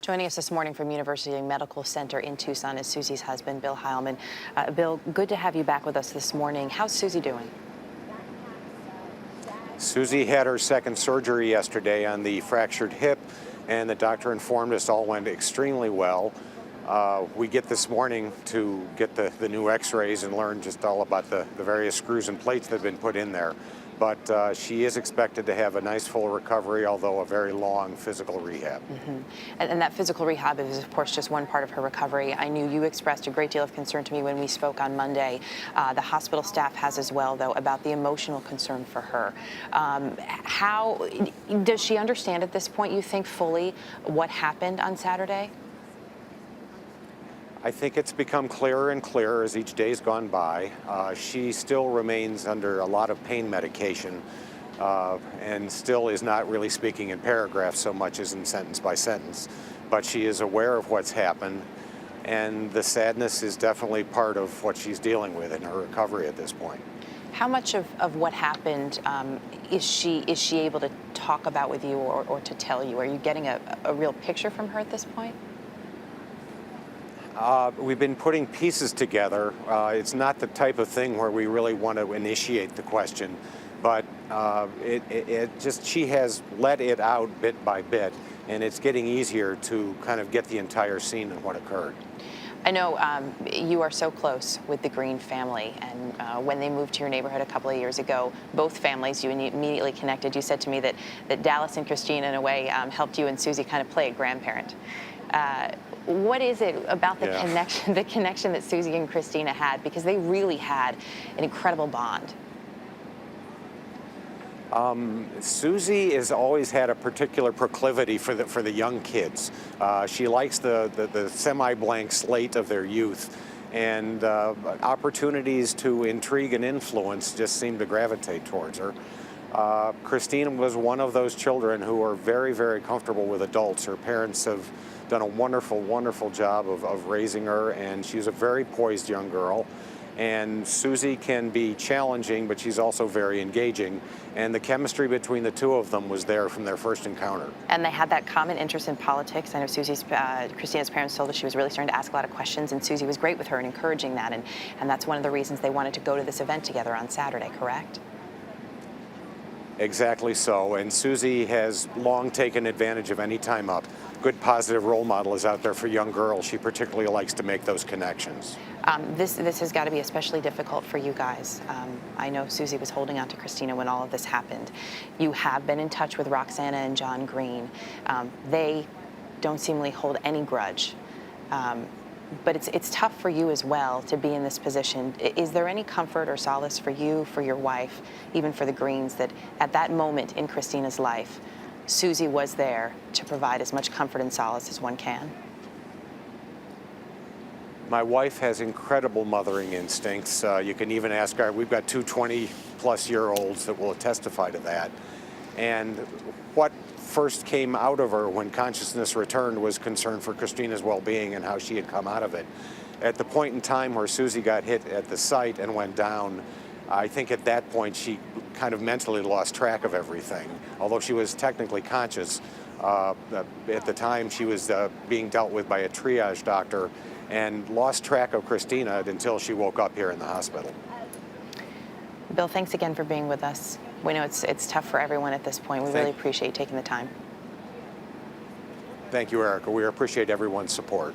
Joining us this morning from University Medical Center in Tucson is Suzi's husband, Bill Hileman. Bill, good to have you back with us this morning. How's Suzi doing? Suzi had her second surgery yesterday on the fractured hip, and the doctor informed us all went extremely well. We get this morning to get the new x-rays and learn just all about the various screws and plates that have been put in there. But she is expected to have a nice full recovery, although a very long physical rehab. Mm-hmm. And that physical rehab is, of course, just one part of her recovery. I knew you expressed a great deal of concern to me when we spoke on Monday. The hospital staff has as well, though, about the emotional concern for her. How does she understand at this point, you think, fully what happened on Saturday? I think it's become clearer and clearer as each day's gone by. She still remains under a lot of pain medication and still is not really speaking in paragraphs so much as in sentence by sentence. But she is aware of what's happened, and the sadness is definitely part of what she's dealing with in her recovery at this point. How much of what happened is she able to talk about with you or to tell you? Are you getting a real picture from her at this point? We've been putting pieces together. It's not the type of thing where we really want to initiate the question, but she has let it out bit by bit, and it's getting easier to kind of get the entire scene and what occurred. I know you are so close with the Green family, and when they moved to your neighborhood a couple of years ago, both families, you immediately connected. You said to me that Dallas and Christina, in a way, helped you and Suzi kind of play a grandparent. What is it about the connection that Suzi and Christina had? Because they really had an incredible bond. Suzi has always had a particular proclivity for the young kids. She likes the semi-blank slate of their youth, and opportunities to intrigue and influence just seem to gravitate towards her. Christina was one of those children who are very, very comfortable with adults. Her parents have done a wonderful, wonderful job of raising her, and she's a very poised young girl. And Suzi can be challenging, but she's also very engaging. And the chemistry between the two of them was there from their first encounter. And they had that common interest in politics. I know Christina's parents told us she was really starting to ask a lot of questions, and Suzi was great with her in encouraging that. And that's one of the reasons they wanted to go to this event together on Saturday, correct? Exactly so. And Suzi has long taken advantage of any time up. Good positive role model is out there for young girls. She particularly likes to make those connections. This has got to be especially difficult for you guys. I know Suzi was holding on to Christina when all of this happened. You have been in touch with Roxana and John Green. They don't seemingly hold any grudge. But it's tough for you as well to be in this position. Is there any comfort or solace for you, for your wife, even for the Greens, that at that moment in Christina's life, Suzi was there to provide as much comfort and solace as one can? My wife has incredible mothering instincts. You can even ask her. We've got two 20-plus-year-olds that will testify to that. And what first came out of her when consciousness returned was concern for Christina's well-being and how she had come out of it. At the point in time where Suzi got hit at the site and went down, I think at that point she kind of mentally lost track of everything. Although she was technically conscious, at the time she was being dealt with by a triage doctor and lost track of Christina until she woke up here in the hospital. Bill, thanks again for being with us. We know it's tough for everyone at this point. We really appreciate you taking the time. Thank you, Erica. We appreciate everyone's support.